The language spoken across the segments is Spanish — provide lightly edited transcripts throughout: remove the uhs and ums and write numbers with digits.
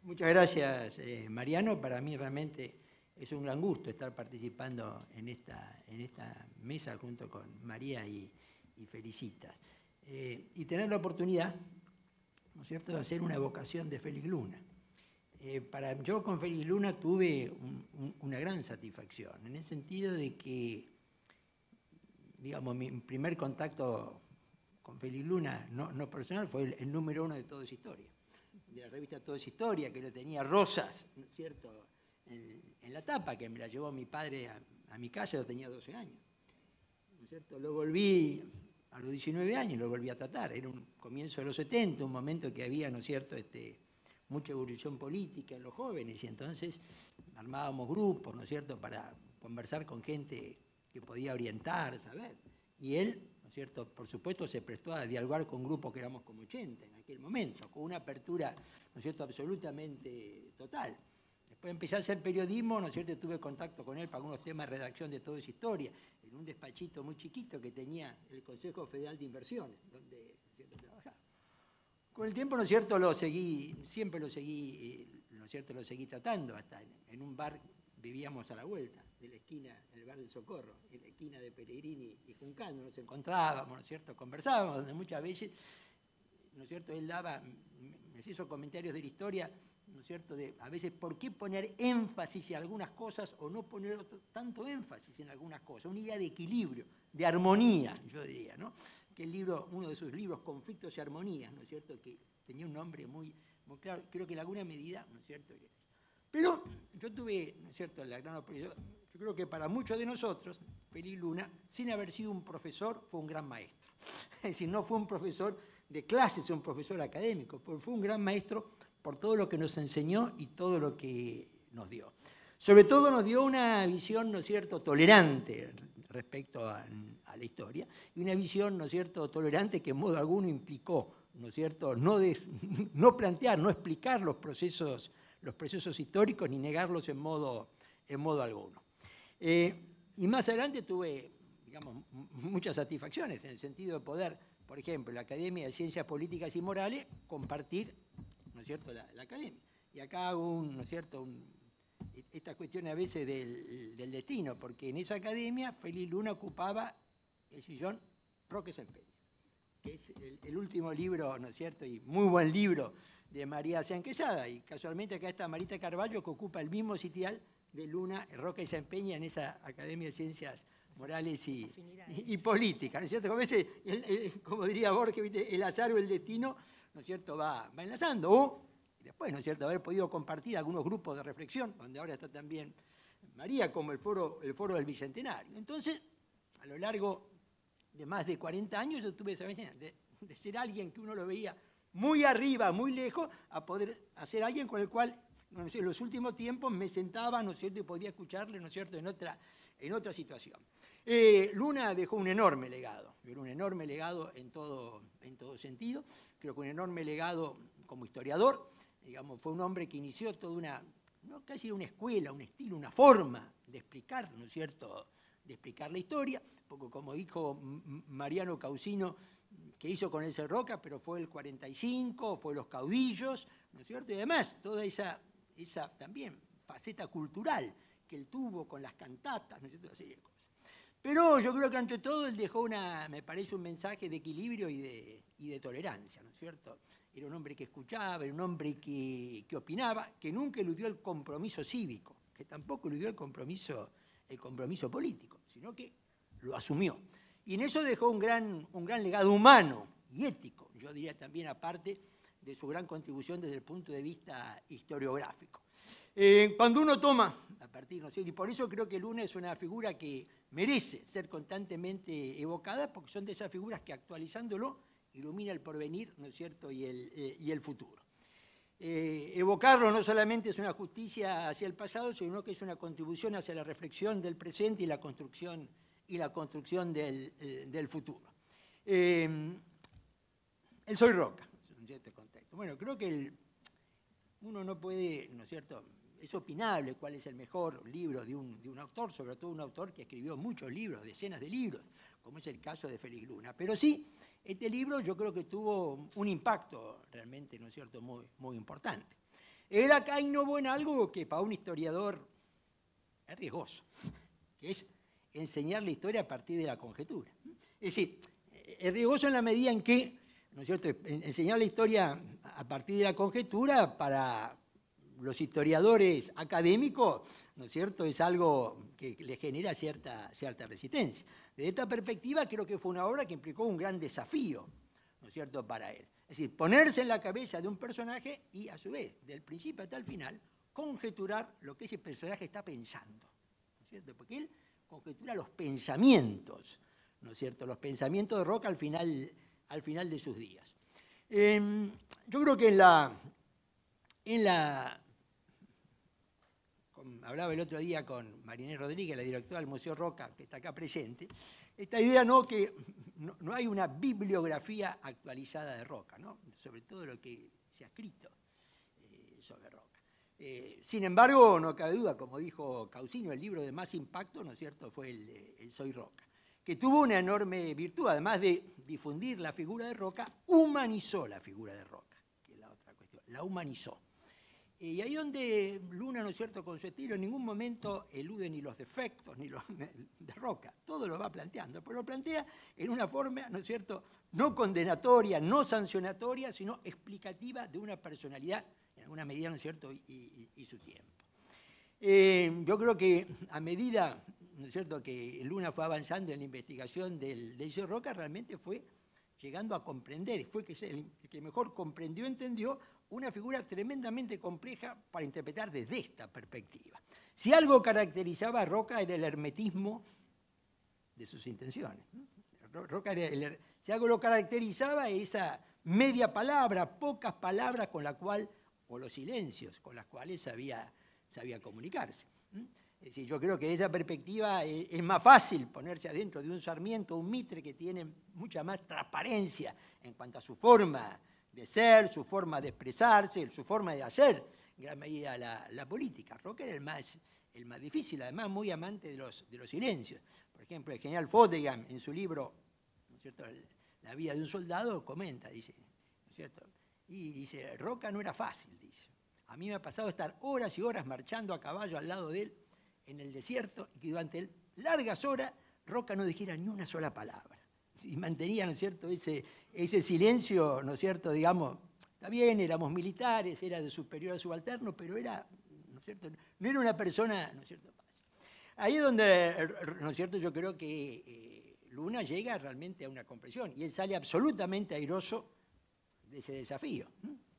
Muchas gracias, Mariano. Para mí realmente es un gran gusto estar participando en esta mesa junto con María y Felicitas. Y tener la oportunidad, ¿no es cierto?, de hacer una evocación de Félix Luna. Yo con Félix Luna tuve una gran satisfacción, en el sentido de que, digamos, mi primer contacto con Félix Luna, no personal, fue el número 1 de Todo es Historia, de la revista Todo es Historia, que lo tenía Rosas, ¿no es cierto?, en la tapa, que me la llevó mi padre a mi casa, yo tenía 12 años, ¿no es cierto? Lo volví a los 19 años, lo volví a tratar, era un comienzo de los 70, un momento que había, ¿no es cierto?, mucha evolución política en los jóvenes, y entonces armábamos grupos, ¿no es cierto?, para conversar con gente que podía orientar, saber, y él, ¿no es cierto?, por supuesto se prestó a dialogar con grupos que éramos como 80 en aquel momento, con una apertura, ¿no es cierto?, absolutamente total. Después empecé a hacer periodismo, ¿no es cierto?, tuve contacto con él para algunos temas de redacción de Todo es Historia, en un despachito muy chiquito que tenía el Consejo Federal de Inversiones, donde, ¿no es cierto?, trabajaba. Con el tiempo, ¿no es cierto?, siempre lo seguí, ¿no es cierto?, lo seguí tratando, hasta en un bar vivíamos a la vuelta de la esquina, el bar del Socorro, en la esquina de Pellegrini y Juncal, nos encontrábamos, ¿no es cierto?, conversábamos, donde muchas veces, ¿no es cierto?, él me hizo comentarios de la historia, ¿no es cierto?, de a veces por qué poner énfasis en algunas cosas o no poner tanto énfasis en algunas cosas, una idea de equilibrio, de armonía, yo diría, ¿no? Que uno de sus libros, Conflictos y Armonías, ¿no es cierto?, que tenía un nombre muy claro, creo que en alguna medida, ¿no es cierto?, pero yo tuve, ¿no es cierto?, la gran oportunidad. Yo creo que para muchos de nosotros, Félix Luna, sin haber sido un profesor, fue un gran maestro. Es decir, no fue un profesor de clases, un profesor académico, pero fue un gran maestro por todo lo que nos enseñó y todo lo que nos dio. Sobre todo nos dio una visión, ¿no es cierto?, tolerante respecto a la historia, y una visión, ¿no es cierto?, tolerante que en modo alguno implicó, ¿no es cierto?, no plantear, no explicar los procesos históricos ni negarlos en modo alguno. Y más adelante tuve, digamos, muchas satisfacciones en el sentido de poder, por ejemplo, en la Academia de Ciencias Políticas y Morales, compartir, ¿no es cierto?, la academia. Y acá hago ¿no es cierto?, esta cuestión a veces del destino, porque en esa academia Félix Luna ocupaba el sillón Roque Sempeña, que es el último libro, ¿no es cierto?, y muy buen libro de María Sean Quesada, y casualmente acá está Marita Carballo, que ocupa el mismo sitial de Luna, Roque y Sempeña en esa Academia de Ciencias Morales y Políticas, ¿no es cierto? Como, veces, como diría Borges, ¿viste?, el azar o el destino, ¿no es cierto?, va enlazando, o después, ¿no es cierto?, haber podido compartir algunos grupos de reflexión, donde ahora está también María, como el foro del Bicentenario. Entonces, a lo largo de más de 40 años, yo tuve esa ventaja de ser alguien que uno lo veía muy arriba, muy lejos, a poder ser alguien con el cual, no sé, en los últimos tiempos me sentaba, ¿no es cierto?, y podía escucharle, ¿no es cierto?, en otra situación. Luna dejó un enorme legado, en todo sentido, creo que un enorme legado como historiador, digamos, fue un hombre que inició toda casi una escuela, un estilo, una forma de explicar, ¿no es cierto?, de explicar la historia, un poco como dijo Mariano Causino, que hizo con el Roca, pero fue el 45, fue los caudillos, ¿no es cierto?, y además toda esa también faceta cultural que él tuvo con las cantatas, ¿no es cierto?, una serie de cosas. Pero yo creo que ante todo él dejó me parece, un mensaje de equilibrio y de tolerancia, ¿no es cierto? Era un hombre que escuchaba, era un hombre que opinaba, que nunca eludió el compromiso cívico, que tampoco eludió el compromiso político, sino que lo asumió. Y en eso dejó un gran legado humano y ético, yo diría también, aparte de su gran contribución desde el punto de vista historiográfico. Cuando uno toma, a partir, ¿no es cierto?, y por eso creo que Luna es una figura que merece ser constantemente evocada, porque son de esas figuras que, actualizándolo, ilumina el porvenir, ¿no es cierto?, y el futuro. Evocarlo no solamente es una justicia hacia el pasado, sino que es una contribución hacia la reflexión del presente y la construcción del futuro. El Soy Roca, en cierto contexto. Bueno, creo que uno no puede, ¿no es cierto?, es opinable cuál es el mejor libro de un autor, sobre todo un autor que escribió muchos libros, decenas de libros, como es el caso de Félix Luna. Pero sí, este libro yo creo que tuvo un impacto realmente, ¿no es cierto?, muy importante. Él acá innovó en algo que para un historiador es riesgoso, que es enseñar la historia a partir de la conjetura. Es decir, es riesgoso en la medida en que, ¿no es cierto?, enseñar la historia a partir de la conjetura para los historiadores académicos, ¿no es cierto?, es algo que le genera cierta resistencia. Desde esta perspectiva creo que fue una obra que implicó un gran desafío, ¿no es cierto?, para él. Es decir, ponerse en la cabeza de un personaje y, a su vez, del principio hasta el final, conjeturar lo que ese personaje está pensando, ¿no es cierto?, porque él conjetura los pensamientos, ¿no es cierto?, los pensamientos de Roca al final de sus días. Yo creo que hablaba el otro día con Marinés Rodríguez, la directora del Museo Roca, que está acá presente, esta idea que no hay una bibliografía actualizada de Roca, ¿no?, sobre todo lo que se ha escrito sobre Roca. Sin embargo, no cabe duda, como dijo Causino, el libro de más impacto, ¿no es cierto?, fue el Soy Roca, que tuvo una enorme virtud, además de difundir la figura de Roca, humanizó la figura de Roca, que es la otra cuestión, la humanizó. Y ahí donde Luna, ¿no es cierto?, con su estilo, en ningún momento elude ni los defectos ni los de Roca, todo lo va planteando, pero lo plantea en una forma, ¿no es cierto?, no condenatoria, no sancionatoria, sino explicativa de una personalidad, en alguna medida, ¿no es cierto?, y su tiempo. Yo creo que a medida, ¿no es cierto?, que Luna fue avanzando en la investigación del Soy Roca, realmente fue llegando a comprender, fue el que mejor comprendió, entendió una figura tremendamente compleja para interpretar desde esta perspectiva. Si algo caracterizaba a Roca era el hermetismo de sus intenciones. Roca si algo lo caracterizaba, esa media palabra, pocas palabras con la cual, o los silencios con las cuales sabía comunicarse. Es decir, yo creo que de esa perspectiva es más fácil ponerse adentro de un Sarmiento, un Mitre, que tiene mucha más transparencia en cuanto a su forma de ser, su forma de expresarse, su forma de hacer, en gran medida, la política. Roca era el más difícil, además muy amante de los silencios. Por ejemplo, el general Fotegam, en su libro, ¿no es cierto?, La vida de un soldado, comenta, dice, ¿no es cierto?, y dice, Roca no era fácil, dice. A mí me ha pasado estar horas y horas marchando a caballo al lado de él en el desierto, y que durante largas horas Roca no dijera ni una sola palabra. Y mantenía, ¿no es cierto?, ese silencio, ¿no es cierto?, digamos, está bien, éramos militares, era de superior a subalterno, pero era, ¿no es cierto?, no era una persona, ¿no es cierto?, fácil. Ahí es donde, ¿no es cierto?, yo creo que Luna llega realmente a una comprensión, y él sale absolutamente airoso de ese desafío,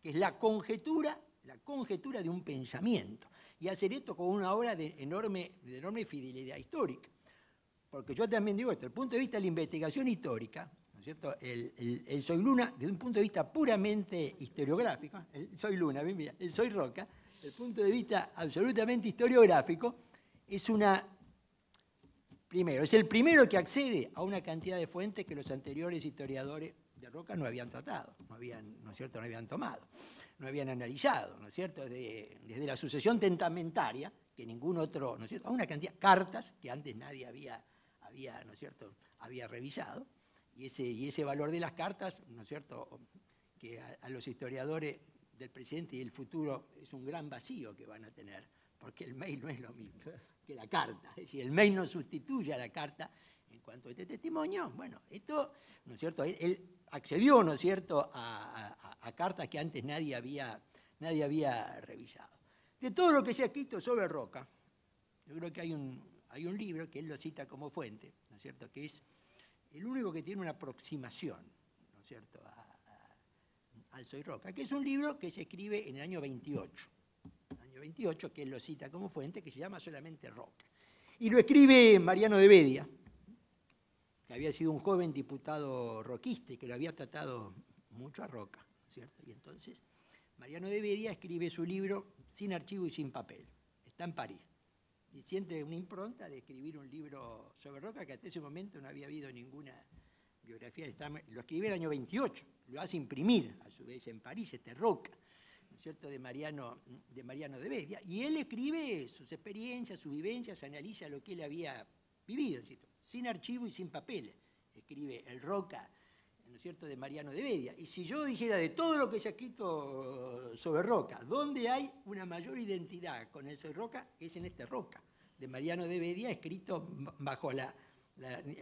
que es la conjetura de un pensamiento, y hacer esto con una obra de enorme fidelidad histórica. Porque yo también digo esto, desde el punto de vista de la investigación histórica, ¿no es cierto?, el Soy Luna, desde un punto de vista puramente historiográfico, el Soy Luna, mira, el Soy Roca, desde el punto de vista absolutamente historiográfico, primero, es el primero que accede a una cantidad de fuentes que los anteriores historiadores de Roca no habían tratado, ¿no es cierto?, no habían tomado, no habían analizado, ¿no es cierto?, desde la sucesión testamentaria, que ningún otro, ¿no es cierto?, a una cantidad de cartas que antes nadie había, ¿no es cierto?, había revisado, y ese valor de las cartas, ¿no es cierto?, que a los historiadores del presente y del futuro es un gran vacío que van a tener, porque el mail no es lo mismo que la carta, es decir, el mail no sustituye a la carta en cuanto a este testimonio. Bueno, esto, ¿no es cierto?, él accedió, ¿no es cierto?, a cartas que antes nadie había revisado. De todo lo que se ha escrito sobre Roca, yo creo que hay un libro que él lo cita como fuente, ¿no es cierto?, que es el único que tiene una aproximación, ¿no es cierto?, al Soy Roca, que es un libro que se escribe en el año 28, que él lo cita como fuente, que se llama solamente Roca. Y lo escribe Mariano de Bedia, que había sido un joven diputado roquista y que lo había tratado mucho a Roca, ¿cierto? Y entonces Mariano de Bedia escribe su libro Sin archivo y sin papel, está en París, y siente una impronta de escribir un libro sobre Roca que hasta ese momento no había habido ninguna biografía. Lo escribe en el año 28, lo hace imprimir a su vez en París, Roca, ¿no es cierto?, de Mariano de Bedia, y él escribe sus experiencias, sus vivencias, analiza lo que él había vivido, ¿cierto?, sin archivo y sin papeles. Escribe el Roca, ¿no es cierto?, de Mariano de Bedia. Y si yo dijera de todo lo que se ha escrito sobre Roca, ¿dónde hay una mayor identidad con el Soy Roca? Es en este Roca, de Mariano de Bedia, escrito bajo la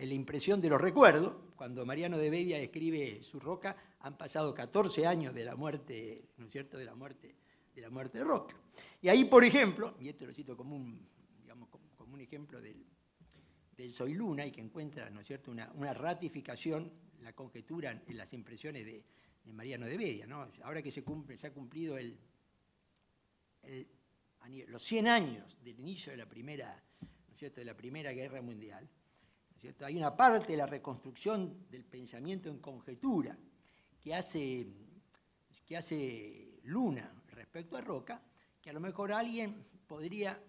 impresión de los recuerdos. Cuando Mariano de Bedia escribe su Roca, han pasado 14 años de la muerte, ¿no es cierto?, de la muerte de Roca. Y ahí, por ejemplo, y esto lo cito como un, digamos, como un ejemplo del Soy Luna, y que encuentra, ¿no es cierto?, una ratificación, la conjetura en las impresiones de Mariano de Bedia, ¿no? Ahora que se ha cumplido los 100 años del inicio de la primera, ¿no es cierto?, de la Primera Guerra Mundial, ¿no es cierto?, hay una parte de la reconstrucción del pensamiento en conjetura que hace Luna respecto a Roca, que a lo mejor alguien podría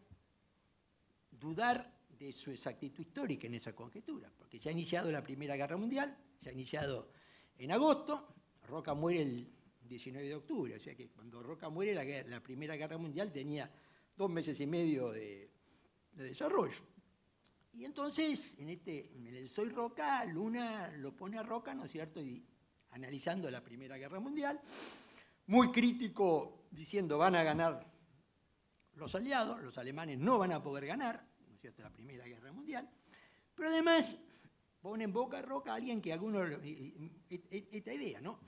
dudar de su exactitud histórica en esa conjetura, porque se ha iniciado la Primera Guerra Mundial, se ha iniciado en agosto, Roca muere el 19 de octubre, o sea que cuando Roca muere la Primera Guerra Mundial tenía 2 meses y medio de desarrollo. Y entonces, en el Soy Roca, Luna lo pone a Roca, ¿no es cierto?, y analizando la Primera Guerra Mundial, muy crítico, diciendo van a ganar los aliados, los alemanes no van a poder ganar, ¿no es cierto?, la Primera Guerra Mundial, pero además pone en boca a Roca a alguien que algunos, esta idea, ¿no?,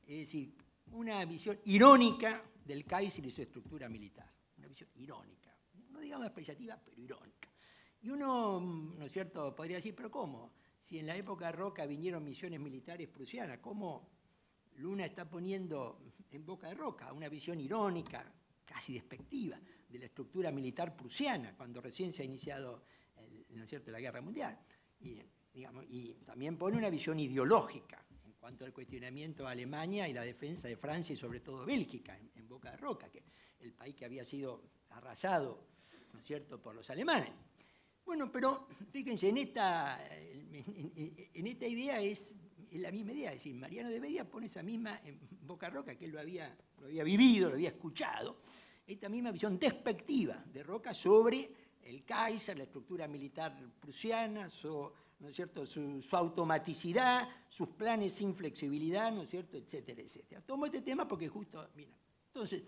es decir, una visión irónica del Kaiser y su estructura militar, una visión irónica, no digamos apreciativa, pero irónica. Y uno, ¿no es cierto?, podría decir, pero ¿cómo? Si en la época de Roca vinieron misiones militares prusianas, ¿cómo Luna está poniendo en boca de Roca una visión irónica, casi despectiva, de la estructura militar prusiana, cuando recién se ha iniciado, ¿no es cierto?, la Guerra Mundial? Y también pone una visión ideológica en cuanto al cuestionamiento a Alemania y la defensa de Francia y sobre todo Bélgica en boca de Roca, que el país que había sido arrasado, ¿no es cierto?, por los alemanes. Bueno, pero fíjense, en esta idea es la misma idea, es decir, Mariano de Bedia pone esa misma en boca de Roca, que él lo había vivido, lo había escuchado, esta misma visión despectiva de Roca sobre el Kaiser, la estructura militar prusiana, ¿no es cierto?, su automaticidad, sus planes sin flexibilidad, ¿no es cierto?, etcétera, etcétera. Tomo este tema porque justo, mira, entonces,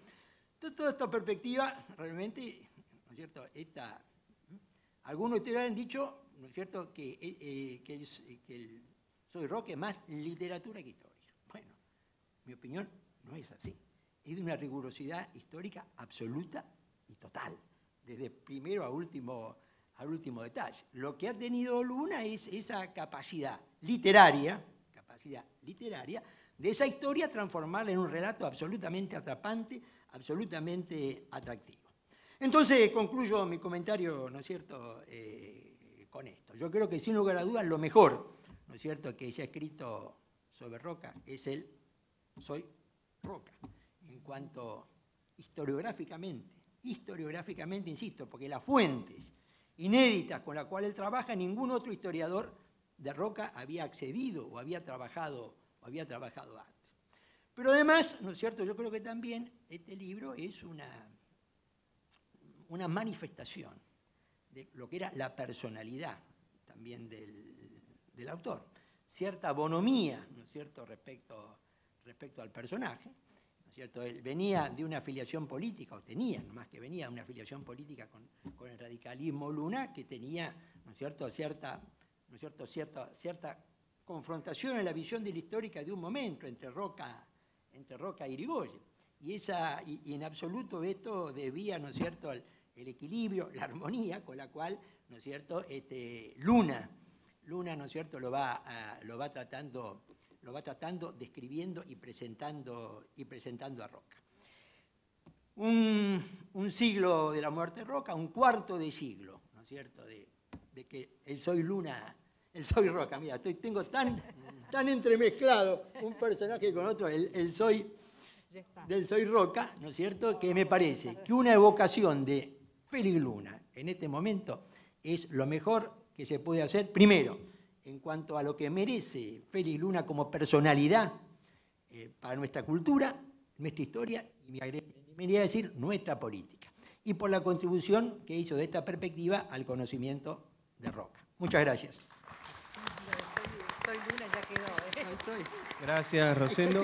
toda esta perspectiva, realmente, ¿no es cierto?, algunos de ustedes han dicho, ¿no es cierto?, que el Soy Roca es más literatura que historia. Bueno, mi opinión no es así. Es de una rigurosidad histórica absoluta y total, desde primero a último detalle. Lo que ha tenido Luna es esa capacidad literaria de esa historia transformarla en un relato absolutamente atrapante, absolutamente atractivo. Entonces concluyo mi comentario, ¿no es cierto?, con esto. Yo creo que sin lugar a dudas lo mejor, ¿no es cierto?, que se ha escrito sobre Roca es el Soy Roca, en cuanto historiográficamente, insisto, porque las fuentes inéditas con las cuales él trabaja, ningún otro historiador de Roca había accedido o había trabajado antes. Pero además, ¿no es cierto?, yo creo que también este libro es una manifestación de lo que era la personalidad también del autor, cierta bonomía, ¿no es cierto?, respecto al personaje, ¿no es cierto? Él venía de una afiliación política, o tenía, no más que venía de una afiliación política con el radicalismo Luna, que tenía, ¿no es cierto?, cierta confrontación en la visión de la histórica de un momento entre Roca y Irigoyen. Y en absoluto esto debía, ¿no es cierto?, el equilibrio, la armonía con la cual, ¿no es cierto?, Luna, ¿no es cierto?, lo va tratando, describiendo y presentando a Roca. Un siglo de la muerte de Roca, un cuarto de siglo, ¿no es cierto?, de que el Soy Luna, el Soy Roca, mira, tengo tan entremezclado un personaje con otro, del Soy Roca, ¿no es cierto?, que me parece que una evocación de Félix Luna en este momento es lo mejor que se puede hacer, primero, en cuanto a lo que merece Félix Luna como personalidad para nuestra cultura, nuestra historia, y me iría a decir nuestra política, y por la contribución que hizo de esta perspectiva al conocimiento de Roca. Muchas gracias. Soy Luna ya quedó, ¿eh? estoy. Gracias, Rosendo.